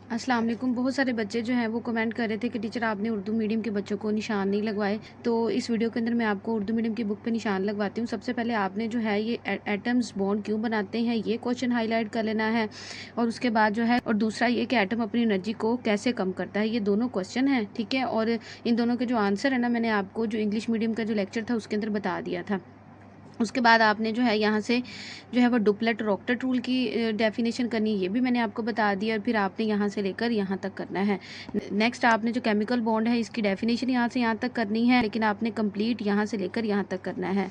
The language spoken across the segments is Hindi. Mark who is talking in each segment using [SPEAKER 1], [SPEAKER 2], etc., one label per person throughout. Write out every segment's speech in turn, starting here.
[SPEAKER 1] अस्सलाम वालेकुम। बहुत सारे बच्चे जो हैं वो कमेंट कर रहे थे कि टीचर आपने उर्दू मीडियम के बच्चों को निशान नहीं लगवाए। तो इस वीडियो के अंदर मैं आपको उर्दू मीडियम की बुक पे निशान लगवाती हूँ। सबसे पहले आपने जो है ये एटम्स बॉन्ड क्यों बनाते हैं ये क्वेश्चन हाईलाइट कर लेना है, और उसके बाद जो है और दूसरा ये कि एटम अपनी एनर्जी को कैसे कम करता है। ये दोनों क्वेश्चन हैं, ठीक है। और इन दोनों के जो आंसर है ना, मैंने आपको जो इंग्लिश मीडियम का जो लेक्चर था उसके अंदर बता दिया था। उसके बाद आपने जो है यहाँ से जो है वो डुप्लेट और ऑक्टेट रूल की डेफिनेशन करनी है, ये भी मैंने आपको बता दिया। और फिर आपने यहाँ से लेकर यहाँ तक करना है। नेक्स्ट आपने जो केमिकल बॉन्ड है इसकी डेफिनेशन यहाँ से यहाँ तक करनी है, लेकिन आपने कंप्लीट यहाँ से लेकर यहाँ तक करना है।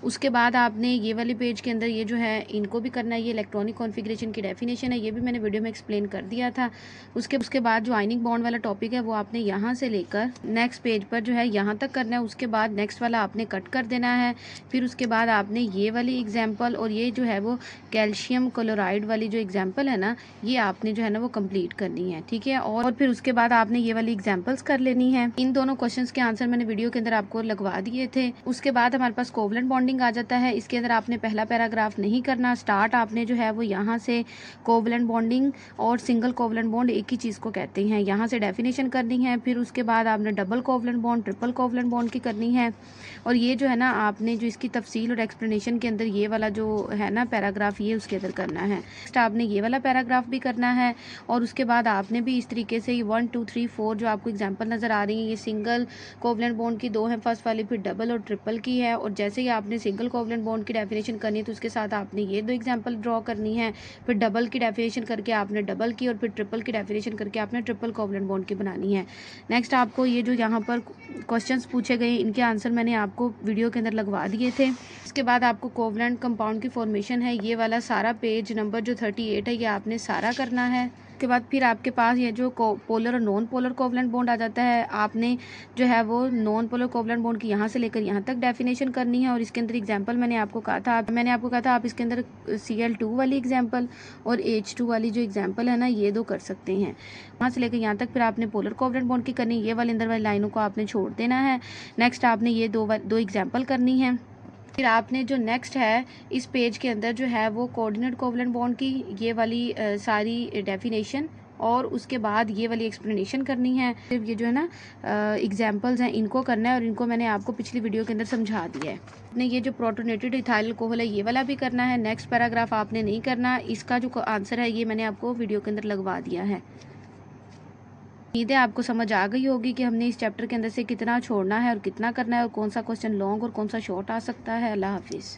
[SPEAKER 1] उसके बाद आपने ये वाले पेज के अंदर ये जो है इनको भी करना है। ये इलेक्ट्रॉनिक कॉन्फ़िगरेशन की डेफिनेशन है, ये भी मैंने वीडियो में एक्सप्लेन कर दिया था। उसके बाद जो आयनिक बॉन्ड वाला टॉपिक है वो आपने यहाँ से लेकर नेक्स्ट पेज पर जो है यहाँ तक करना है। उसके बाद नेक्स्ट वाला आपने कट कर देना है। फिर उसके बाद आपने ये वाली एग्जाम्पल और ये जो है वो कैल्शियम क्लोराइड वाली जो एग्जाम्पल है ना, ये आपने जो है ना वो कंप्लीट करनी है, ठीक है। और फिर उसके बाद आपने ये वाली एग्जाम्पल्स कर लेनी है। इन दोनों क्वेश्चंस के आंसर मैंने वीडियो के अंदर आपको लगवा दिए थे। उसके बाद हमारे पास कोवलेंट बॉन्डिंग आ जाता है। इसके अंदर आपने पहला पैराग्राफ नहीं करना। स्टार्ट आपने जो है वो यहाँ से कोवलेंट बॉन्डिंग और सिंगल कोवलेंट बॉन्ड एक ही चीज़ को कहते हैं, यहाँ से डेफिनेशन करनी है। फिर उसके बाद आपने double covalent bond, triple covalent bond की करनी है। और ये जो है ना आपने जो इसकी तफसील और एक्सप्लेनेशन के अंदर ये वाला जो है ना पैराग्राफ, ये उसके अंदर करना है। नेक्स्ट आपने ये वाला पैराग्राफ भी करना है। और उसके बाद आपने भी इस तरीके से 1 2 3 4 जो आपको एग्जाम्पल नज़र आ रही है, ये सिंगल कोवलेंट बॉन्ड की 2 है फर्स्ट वाली, फिर डबल और ट्रिपल की है। और जैसे ही आपने सिंगल कोवलेंट बॉन्ड की डेफिनेशन करनी है तो उसके साथ आपने ये 2 एग्जाम्पल ड्रॉ करनी है। फिर डबल की डेफिनेशन करके आपने डबल की, और फिर ट्रिपल की डेफिनेशन करके आपने ट्रिपल कोवलेंट बॉन्ड की बनानी है। नेक्स्ट आपको ये जो यहाँ पर क्वेश्चंस पूछे गए इनके आंसर मैंने आपको वीडियो के अंदर लगवा दिए थे। इसके बाद आपको कोवलेंट कंपाउंड की फॉर्मेशन है, ये वाला सारा पेज नंबर जो 38 है ये आपने सारा करना है। उसके बाद फिर आपके पास ये जो पोलर और नॉन पोलर कोवलेंट बॉन्ड आ जाता है, आपने जो है वो नॉन पोलर कोवलेंट बॉन्ड की यहाँ से लेकर यहाँ तक डेफिनेशन करनी है। और इसके अंदर एग्जांपल मैंने आपको कहा था आप इसके अंदर Cl2 वाली एग्जांपल और H2 वाली जो एग्जांपल है ना, ये 2 कर सकते हैं। वहाँ से लेकर यहाँ तक फिर आपने पोलर कोवलेंट बॉन्ड की करनी है, ये वाले अंदर वाली लाइनों को आपने छोड़ देना है। नेक्स्ट आपने ये दो एग्जाम्पल करनी है। फिर आपने जो नेक्स्ट है इस पेज के अंदर जो है वो कोऑर्डिनेट कोवलेंट बॉन्ड की ये वाली सारी डेफिनेशन और उसके बाद ये वाली एक्सप्लेनेशन करनी है। फिर ये जो है ना एग्जांपल्स हैं इनको करना है, और इनको मैंने आपको पिछली वीडियो के अंदर समझा दिया है। आपने ये जो प्रोटोनेटेड इथाइल अल्कोहल है ये वाला भी करना है। नेक्स्ट पैराग्राफ आपने नहीं करना, इसका जो आंसर है ये मैंने आपको वीडियो के अंदर लगवा दिया है। उम्मीद है आपको समझ आ गई होगी कि हमने इस चैप्टर के अंदर से कितना छोड़ना है और कितना करना है, और कौन सा क्वेश्चन लॉन्ग और कौन सा शॉर्ट आ सकता है। अल्लाह हाफिज़।